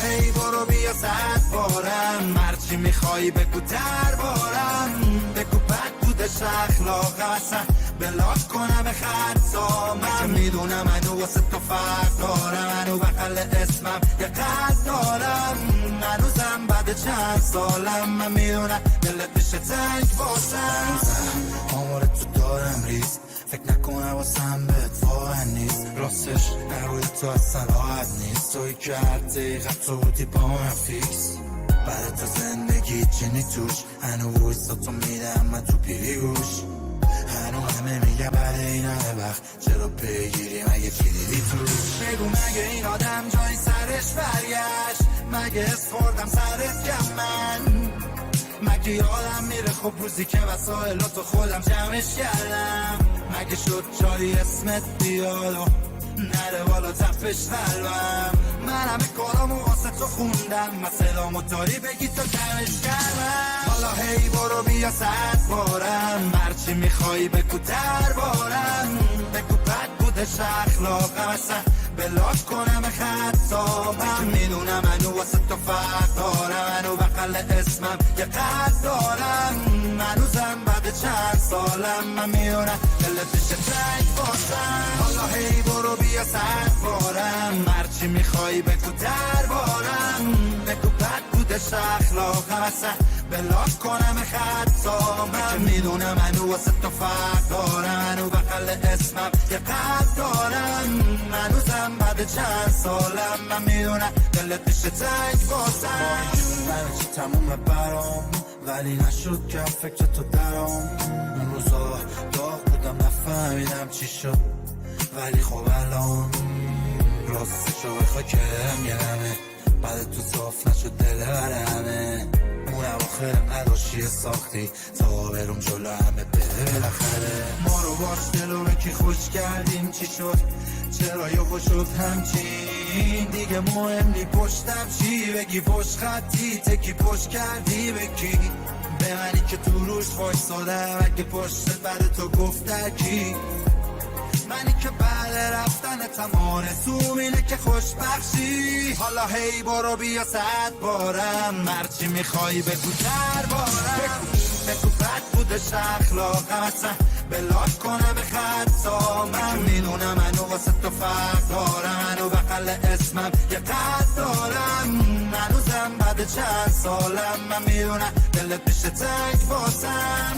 هی برو بیا 100 بارم، هرچی میخوای بگو دربارم، بگو بد بودش اخلاقم، اصلا بلاک کنم خطا. من میدونم منو واسه تو فرق دارم، منو بغل اسمم یه قلب دارم، هنوزم بعد چند سالم من میدونم دلت میشه تنگ واسم. آمار تو دارم ریز، فکر نکنم واسم بهت واقع نیست، راستش نروی تو اصلا راحت نیست، توی که هر دقیقه تو بودی با من فیکس، بعد تو زندگی چینی توش، هنو ویستا تو میدم من تو پیری گوش، هنو همه میگه بعد این همه وقت چرا پیگیری مگه چی دیدی توش. بگو مگه این آدم جای سرش برگشت، مگه اس خوردم سرت کم من، مگه یادم میره خب روزی که وسایلاتو خودم جمعش کردم، مگه شد جایی اسمت بیاد و نره بالا تپش قلبم، من همه کارامو واسه تو خوندم، مسئلامو داری بگی تو کمش کردم. حالا هی برو بیا 100 بارم، هرچی میخوای بگو دربارم، بگو بد بودش اخلاقم، اصلا بلاک کنم خطا. من میدونم منو واسه تو فرق دارم، منو بغل اسمم یه قلب دارم، هنوزم بعد چند سالم من میدونم دلت میشه تنگ واسم. حالا هی برو بیا 100 بارم، هرچی میخوای بگو دربارم، بگو بد بودش اخلاقم، اصلا بلاک کنم خطا. من میدونم منو واسه تو فرق دارم، منو بغل اسمم یه قلب دارم، هنوزم بعد چند سالم من میدونم دلت میشه تنگ واسم. همه چی تمومه برام، ولی نشد که فکر تو درام، اون روزا داغ بودم نفهمیدم چی شد، ولی خب الان راستشو بخوای کرم گرمه، بعد تو صاف نشد دل برمه، اون اواخر نداشتی ساختی تا برم جلو همه بده بالاخره. ما رو باش دلو به کی خوش کردیم چی شد، چرا یهو شد همچین، دیگه مهم نی پشتم چی بگی، پشت خطی تکی پشت کردی بکی، به منی که تو روش وایسادم، اگه پشتت بعد تو گفته کی، منی که بعد رفتن تمام رسوم اینه که خوشبخشی. حالا هی برو بیا 100 بارم، هرچی میخوای بگو دربارم، بگو بد بودش اخلاقم، اصلا بلاک کنم خطا. من میدونم منو واسه تو فرق دارم، منو بغل اسمم یه قلب دارم، هنوزم بعد چند سالم من میدونم دلت میشه تنگ واسم.